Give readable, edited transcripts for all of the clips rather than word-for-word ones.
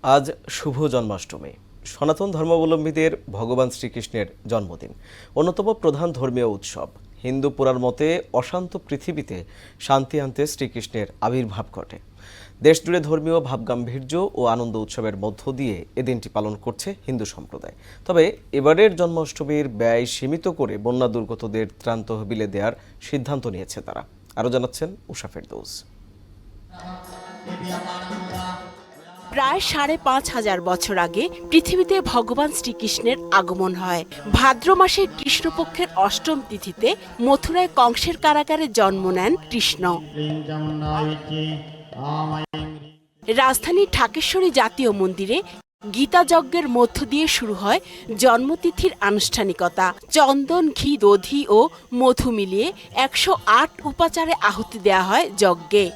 আজ শুভ জন্মাষ্টমী। সনাতন ধর্মাবলম্বীদের ভগবান শ্রীকৃষ্ণের জন্মদিন, অন্যতম প্রধান ধর্মীয় উৎসব। হিন্দু পুরাণ মতে অশান্ত পৃথিবীতে শান্তি আনতে শ্রীকৃষ্ণের আবির্ভাব ঘটে। দেশজুড়ে ধর্মীয় ভাবগাম্ভীর্য ও আনন্দ উৎসবের মধ্য দিয়ে এ দিনটি পালন করছে হিন্দু সম্প্রদায়। তবে এবারের জন্মাষ্টমীর ব্যয় সীমিত করে বন্যা দুর্গতদের ত্রাণ তহবিলে দেওয়ার সিদ্ধান্ত নিয়েছে তারা। আরও জানাচ্ছেন উষা ফেরদৌস। প্রায় ৫,৫০০ বছর আগে পৃথিবীতে ভগবান শ্রীকৃষ্ণের আগমন হয়। ভাদ্র মাসের কৃষ্ণপক্ষের অষ্টম তিথিতে মথুরায় কংসের কারাগারে জন্ম নেন কৃষ্ণ। রাজধানীর ঢাকেশ্বরী জাতীয় মন্দিরে গীতা যজ্ঞের মধ্য দিয়ে শুরু হয় জন্মতিথির আনুষ্ঠানিকতা। চন্দন, ঘি, দধি ও মধু মিলিয়ে ১০৮ উপাচারে আহুতি দেয়া হয় যজ্ঞে।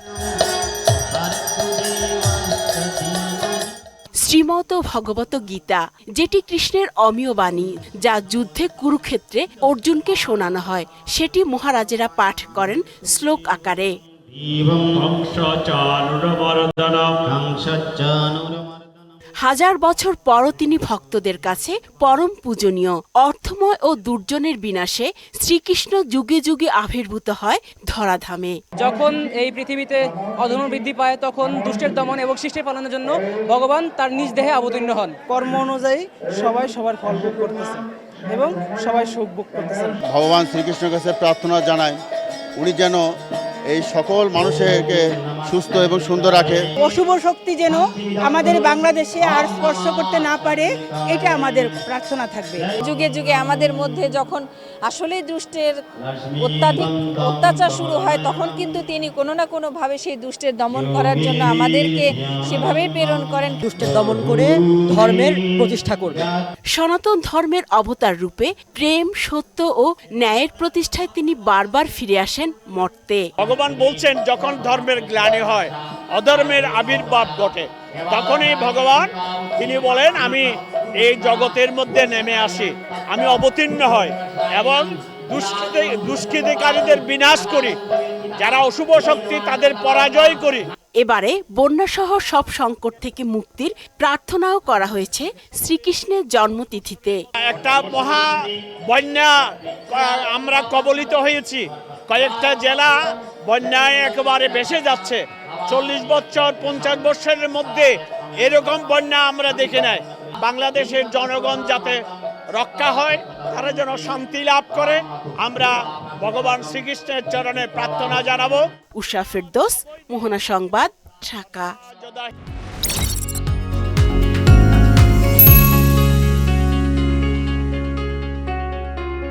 শ্রীমত ভগবত গীতা, যেটি কৃষ্ণের অমীয় বাণী, যা যুদ্ধে কুরুক্ষেত্রে অর্জুনকে শোনানো হয়, সেটি মহারাজেরা পাঠ করেন শ্লোক আকারে। হাজার বছর পরও তিনি ভক্তদের কাছে পরম পূজনীয়। অর্থময় ও দুর্জনের বিনাশে শ্রীকৃষ্ণ যুগে যুগে আবির্ভূত হয় ধরাধামে। যখন এই পৃথিবীতে অধর্ম বৃদ্ধি পায়, তখন দুষ্টের দমন এবং সৃষ্টির পালনের জন্য ভগবান তার নিজ দেহে অবতীর্ণ হন। কর্ম অনুযায়ী সবাই সবার ফল ভোগ করতেছে এবং সবাই সুখ ভোগ করতেছে। ভগবান শ্রীকৃষ্ণের কাছে প্রার্থনা জানায় উনি যেন এই সকল মানুষকে সুস্থ এবং সুন্দর রাখে। অশুভ শক্তি যেন আমাদের বাংলাদেশে আর স্পর্শ করতে না পারে, এটা আমাদের প্রার্থনা থাকবে। যুগে যুগে আমাদের মধ্যে যখন আসলে দুষ্টের অত্যাচার শুরু হয়, তখন কিন্তু তিনি কোনো না কোনো ভাবে সেই দুষ্টের দমন করার জন্য আমাদেরকে সেভাবেই প্রেরণ করেন। দুষ্টের দমন করে ধর্মের প্রতিষ্ঠা করবে। সনাতন ধর্মের অবতার রূপে প্রেম, সত্য ও ন্যায়ের প্রতিষ্ঠায় তিনি বারবার ফিরে আসেন মর্তে। ভগবান বলছেন, যখন ধর্মের গ্লানি হয়, অধর্মের আবির্ভাব ঘটে, তখনই ভগবান তিনি বলেন, আমি এই জগতের মধ্যে নেমে আসি, আমি অবতীর্ণ হই এবং দুষ্কৃতিকারীদের বিনাশ করি, যারা অশুভ শক্তি তাদের পরাজয় করি। এবারে বন্যাসহ সব সংকট থেকে মুক্তির প্রার্থনাও করা হয়েছে শ্রীকৃষ্ণের জন্মতিথিতে। একটা মহা বন্যা আমরা কবলিত হয়েছি, কয়েকটা জেলা বন্যায় একেবারে ভেসে যাচ্ছে। ৪০ বছর ৫০ বছরের মধ্যে এরকম বন্যা আমরা দেখি নাই। বাংলাদেশের জনগণ যাতে রক্ষা হয়, তারা যেন শান্তি লাভ করে, আমরা ভগবান শ্রীকৃষ্ণের চরণে প্রার্থনা জানাবো। উষা ফেরদৌস, মোহনা সংবাদ, ঢাকা।